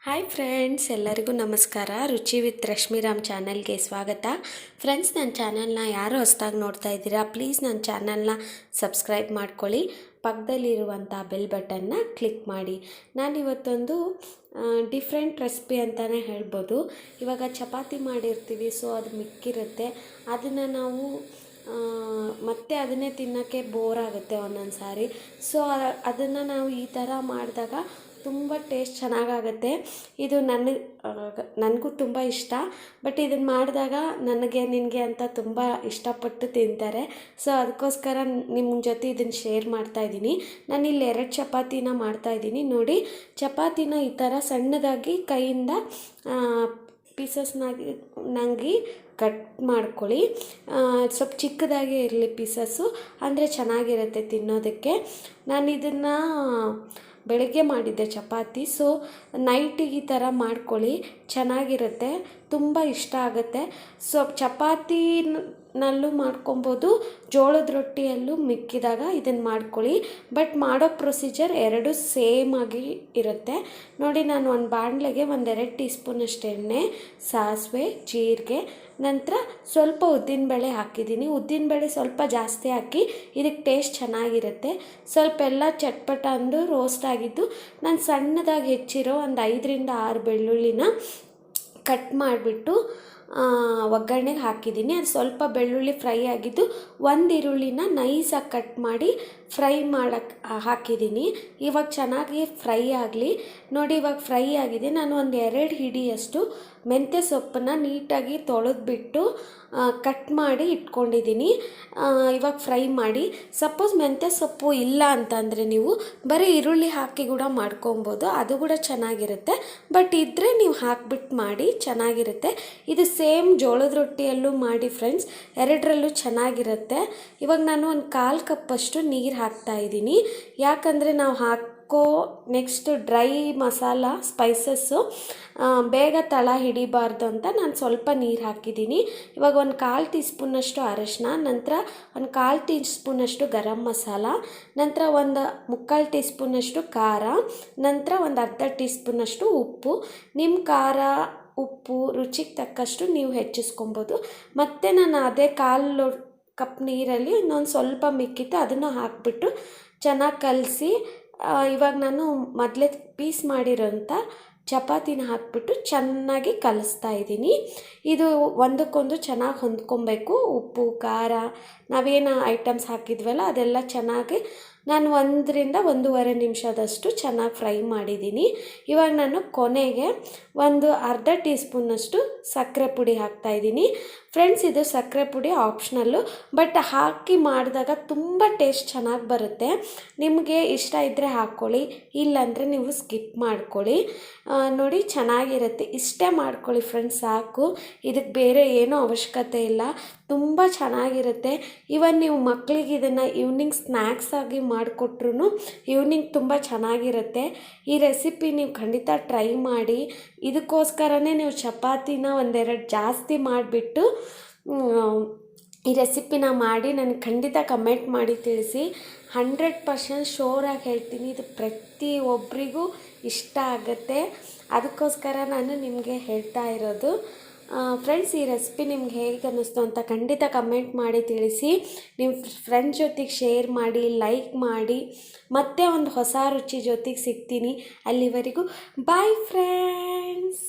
Hi friends, ಎಲ್ಲರಿಗೂ ನಮಸ್ಕಾರ. ರುಚಿ ವಿತ್ ರಶ್ಮಿರಾಮ್ ಚಾನಲ್ಗೆ ಸ್ವಾಗತ. ಫ್ರೆಂಡ್ಸ್, ನನ್ನ ಚಾನಲ್ನ ಯಾರು ಹೊಸದಾಗಿ ನೋಡ್ತಾ ಇದ್ದೀರಾ, ಪ್ಲೀಸ್ ನನ್ನ ಚಾನಲ್ನ ಸಬ್ಸ್ಕ್ರೈಬ್ ಮಾಡ್ಕೊಳ್ಳಿ. ಪಕ್ಕದಲ್ಲಿರುವಂಥ ಬೆಲ್ ಬಟನ್ನ ಕ್ಲಿಕ್ ಮಾಡಿ. ನಾನಿವತ್ತೊಂದು ಡಿಫ್ರೆಂಟ್ ರೆಸಿಪಿ ಅಂತಲೇ ಹೇಳ್ಬೋದು. ಇವಾಗ ಚಪಾತಿ ಮಾಡಿರ್ತೀವಿ, ಸೊ ಅದು ಮಿಕ್ಕಿರುತ್ತೆ. ಅದನ್ನು ನಾವು ಮತ್ತೆ ಅದನ್ನೇ ತಿನ್ನೋಕ್ಕೆ ಬೋರ್ ಆಗುತ್ತೆ ಒಂದೊಂದು ಸಾರಿ. ಸೊ ಅದನ್ನು ನಾವು ಈ ಥರ ಮಾಡಿದಾಗ ತುಂಬ ಟೇಸ್ಟ್ ಚೆನ್ನಾಗಾಗುತ್ತೆ. ಇದು ನನಗೂ ತುಂಬ ಇಷ್ಟ. ಬಟ್ ಇದನ್ನು ಮಾಡಿದಾಗ ನನಗೆ ನಿನಗೆ ಅಂತ ತುಂಬ ಇಷ್ಟಪಟ್ಟು ತಿಂತಾರೆ. ಸೊ ಅದಕ್ಕೋಸ್ಕರ ನಿಮ್ಮ ಜೊತೆ ಇದನ್ನು ಶೇರ್ ಮಾಡ್ತಾಯಿದ್ದೀನಿ. ನಾನಿಲ್ಲಿ 2 ಚಪಾತಿನ ಮಾಡ್ತಾಯಿದ್ದೀನಿ. ನೋಡಿ, ಚಪಾತಿನ ಈ ಥರ ಸಣ್ಣದಾಗಿ ಕೈಯಿಂದ ಪೀಸಸ್ನಾಗಿ ಕಟ್ ಮಾಡ್ಕೊಳ್ಳಿ. ಸ್ವಲ್ಪ ಚಿಕ್ಕದಾಗಿ ಇರಲಿ ಪೀಸಸ್ಸು, ಅಂದರೆ ಚೆನ್ನಾಗಿರುತ್ತೆ ತಿನ್ನೋದಕ್ಕೆ. ನಾನು ಇದನ್ನು ಬೆಳಗ್ಗೆ ಮಾಡಿದ್ದೆ ಚಪಾತಿ. ಸೊ ನೈಟಿಗೆ ಈ ಥರ ಮಾಡ್ಕೊಳ್ಳಿ, ಚೆನ್ನಾಗಿರುತ್ತೆ, ತುಂಬ ಇಷ್ಟ ಆಗುತ್ತೆ. ಸೊ ಚಪಾತಿನಲ್ಲೂ ಮಾಡ್ಕೊಬೋದು, ಜೋಳದ ರೊಟ್ಟಿಯಲ್ಲೂ ಮಿಕ್ಕಿದಾಗ ಇದನ್ನು ಮಾಡ್ಕೊಳ್ಳಿ. ಬಟ್ ಮಾಡೋ ಪ್ರೊಸೀಜರ್ ಎರಡೂ ಸೇಮ್ ಆಗಿ ಇರುತ್ತೆ. ನೋಡಿ, ನಾನು ಒಂದು ಬಾಣಲೆಗೆ 2 ಟೀ ಸ್ಪೂನಷ್ಟು ಎಣ್ಣೆ, ಸಾಸಿವೆ, ಜೀರಿಗೆ, ನಂತರ ಸ್ವಲ್ಪ ಉದ್ದಿನಬೇಳೆ ಹಾಕಿದ್ದೀನಿ. ಉದ್ದಿನಬೇಳೆ ಸ್ವಲ್ಪ ಜಾಸ್ತಿ ಹಾಕಿ, ಇದಕ್ಕೆ ಟೇಸ್ಟ್ ಚೆನ್ನಾಗಿರುತ್ತೆ. ಸ್ವಲ್ಪ ಎಲ್ಲ ಚಟ್ಪಟ ಅಂದು ರೋಸ್ಟ್ ಆಗಿದ್ದು, ನಾನು ಸಣ್ಣದಾಗಿ ಹೆಚ್ಚಿರೋ ಒಂದು 5ರಿಂದ 6 ಬೆಳ್ಳುಳ್ಳಿನ ಕಟ್ ಮಾಡಿಬಿಟ್ಟು ಒಗ್ಗರಣೆಗೆ ಹಾಕಿದ್ದೀನಿ. ಅದು ಸ್ವಲ್ಪ ಬೆಳ್ಳುಳ್ಳಿ ಫ್ರೈ ಆಗಿದ್ದು, 1 ಈರುಳ್ಳಿನ ನೈಸಾಗಿ ಕಟ್ ಮಾಡಿ ಫ್ರೈ ಮಾಡೋಕ್ಕೆ ಹಾಕಿದ್ದೀನಿ. ಇವಾಗ ಚೆನ್ನಾಗಿ ಫ್ರೈ ಆಗಲಿ. ನೋಡಿ, ಇವಾಗ ಫ್ರೈ ಆಗಿದೆ. ನಾನು ಒಂದು 2 ಹಿಡಿಯಷ್ಟು ಮೆಂತ್ಯ ಸೊಪ್ಪನ್ನು ನೀಟಾಗಿ ತೊಳೆದ್ಬಿಟ್ಟು ಕಟ್ ಮಾಡಿ ಇಟ್ಕೊಂಡಿದ್ದೀನಿ. ಇವಾಗ ಫ್ರೈ ಮಾಡಿ. ಸಪೋಸ್ ಮೆಂತ್ಯ ಸೊಪ್ಪು ಇಲ್ಲ ಅಂತಂದರೆ ನೀವು ಬರೀ ಈರುಳ್ಳಿ ಹಾಕಿ ಕೂಡ ಮಾಡ್ಕೊಬೋದು, ಅದು ಕೂಡ ಚೆನ್ನಾಗಿರುತ್ತೆ. ಬಟ್ ಇದ್ದರೆ ನೀವು ಹಾಕ್ಬಿಟ್ಟು ಮಾಡಿ, ಚೆನ್ನಾಗಿರುತ್ತೆ. ಇದು ಸೇಮ್ ಜೋಳದ ರೊಟ್ಟಿಯಲ್ಲೂ ಮಾಡಿ ಫ್ರೆಂಡ್ಸ್, ಎರಡರಲ್ಲೂ ಚೆನ್ನಾಗಿರುತ್ತೆ. ಇವಾಗ ನಾನು ಒಂದು 1/4 ಕಪ್ಪಷ್ಟು ನೀರು ಹಾಕ್ತಾಯಿದ್ದೀನಿ. ಯಾಕಂದರೆ ನಾವು ನೆಕ್ಸ್ಟ್ ಡ್ರೈ ಮಸಾಲ ಸ್ಪೈಸಸ್ಸು ಬೇಗ ತಳ ಹಿಡಿಬಾರ್ದು ಅಂತ ನಾನು ಸ್ವಲ್ಪ ನೀರು ಹಾಕಿದ್ದೀನಿ. ಇವಾಗ ಒಂದು 1/4 ಟೀ ಸ್ಪೂನಷ್ಟು ಅರಶಿನ, ನಂತರ ಒಂದು 1/4 ಟೀ ಸ್ಪೂನಷ್ಟು ಗರಂ ಮಸಾಲ, ನಂತರ ಒಂದು 3/4 ಟೀ ಸ್ಪೂನಷ್ಟು ಖಾರ, ನಂತರ ಒಂದು ಅರ್ಧ ಟೀ ಸ್ಪೂನಷ್ಟು ಉಪ್ಪು. ನಿಮ್ಮ ಖಾರ ಉಪ್ಪು ರುಚಿಗೆ ತಕ್ಕಷ್ಟು ನೀವು ಹೆಚ್ಚಿಸ್ಕೊಬೋದು. ಮತ್ತು ನಾನು ಅದೇ 1/4 ಕಪ್ ನೀರಲ್ಲಿ ಇನ್ನೊಂದು ಸ್ವಲ್ಪ ಮಿಕ್ಕಿತ್ತು, ಅದನ್ನು ಹಾಕಿಬಿಟ್ಟು ಚೆನ್ನಾಗಿ ಕಲಸಿ, ಇವಾಗ ನಾನು ಮೊದಲೇ ಪೀಸ್ ಮಾಡಿರೋಂಥ ಚಪಾತಿನ ಹಾಕಿಬಿಟ್ಟು ಚೆನ್ನಾಗಿ ಕಲಿಸ್ತಾ ಇದ್ದೀನಿ. ಇದು ಒಂದಕ್ಕೊಂದು ಚೆನ್ನಾಗಿ ಹೊಂದ್ಕೊಬೇಕು. ಉಪ್ಪು, ಖಾರ, ನಾವೇನು ಐಟಮ್ಸ್ ಹಾಕಿದ್ವಲ್ಲ ಅದೆಲ್ಲ ಚೆನ್ನಾಗಿ ನಾನು 1ರಿಂದ 1.5 ನಿಮಿಷದಷ್ಟು ಚೆನ್ನಾಗಿ ಫ್ರೈ ಮಾಡಿದ್ದೀನಿ. ಇವಾಗ ನಾನು ಕೊನೆಗೆ ಒಂದು ಅರ್ಧ ಟೀ ಸ್ಪೂನಷ್ಟು ಸಕ್ಕರೆ ಪುಡಿ ಹಾಕ್ತಾಯಿದ್ದೀನಿ. ಫ್ರೆಂಡ್ಸ್, ಇದು ಸಕ್ಕರೆ ಪುಡಿ ಆಪ್ಷನಲ್ಲು, ಬಟ್ ಹಾಕಿ ಮಾಡಿದಾಗ ತುಂಬ ಟೇಸ್ಟ್ ಚೆನ್ನಾಗಿ ಬರುತ್ತೆ. ನಿಮಗೆ ಇಷ್ಟ ಇದ್ದರೆ ಹಾಕ್ಕೊಳ್ಳಿ, ಇಲ್ಲಾಂದರೆ ನೀವು ಸ್ಕಿಪ್ ಮಾಡ್ಕೊಳ್ಳಿ. ನೋಡಿ, ಚೆನ್ನಾಗಿರುತ್ತೆ. ಇಷ್ಟೇ ಮಾಡ್ಕೊಳ್ಳಿ ಫ್ರೆಂಡ್ಸ್, ಸಾಕು. ಇದಕ್ಕೆ ಬೇರೆ ಏನೂ ಅವಶ್ಯಕತೆ ಇಲ್ಲ. ತುಂಬ ಚೆನ್ನಾಗಿರುತ್ತೆ. ಇವನ್ ನೀವು ಮಕ್ಕಳಿಗೆ ಇದನ್ನು ಈವ್ನಿಂಗ್ ಸ್ನ್ಯಾಕ್ಸ್ ಆಗಿ ಮಾಡಿಕೊಟ್ರು ಈವ್ನಿಂಗ್ ತುಂಬ ಚೆನ್ನಾಗಿರುತ್ತೆ. ಈ ರೆಸಿಪಿ ನೀವು ಖಂಡಿತ ಟ್ರೈ ಮಾಡಿ. ಇದಕ್ಕೋಸ್ಕರನೇ ನೀವು ಚಪಾತಿನ 1-2 ಜಾಸ್ತಿ ಮಾಡಿಬಿಟ್ಟು ಈ ರೆಸಿಪಿನ ಮಾಡಿ ನನಗೆ ಖಂಡಿತ ಕಮೆಂಟ್ ಮಾಡಿ ತಿಳಿಸಿ. 100% ಶೋರಾಗಿ ಹೇಳ್ತೀನಿ, ಇದು ಪ್ರತಿಯೊಬ್ಬರಿಗೂ ಇಷ್ಟ ಆಗುತ್ತೆ. ಅದಕ್ಕೋಸ್ಕರ ನಾನು ನಿಮಗೆ ಹೇಳ್ತಾ ಇರೋದು. ಫ್ರೆಂಡ್ಸ್, ಈ ರೆಸಿಪಿ ನಿಮ್ಗೆ ಹೇಗೆ ಅನ್ನಿಸ್ತು ಅಂತ ಖಂಡಿತ ಕಮೆಂಟ್ ಮಾಡಿ ತಿಳಿಸಿ. ನಿಮ್ಮ ಫ್ರೆಂಡ್ಸ್ ಜೊತೆಗೆ ಶೇರ್ ಮಾಡಿ, ಲೈಕ್ ಮಾಡಿ. ಮತ್ತೆ ಒಂದು ಹೊಸ ರುಚಿ ಜೊತೆಗೆ ಸಿಗ್ತೀನಿ. ಅಲ್ಲಿವರೆಗೂ ಬಾಯ್ ಫ್ರೆಂಡ್ಸ್.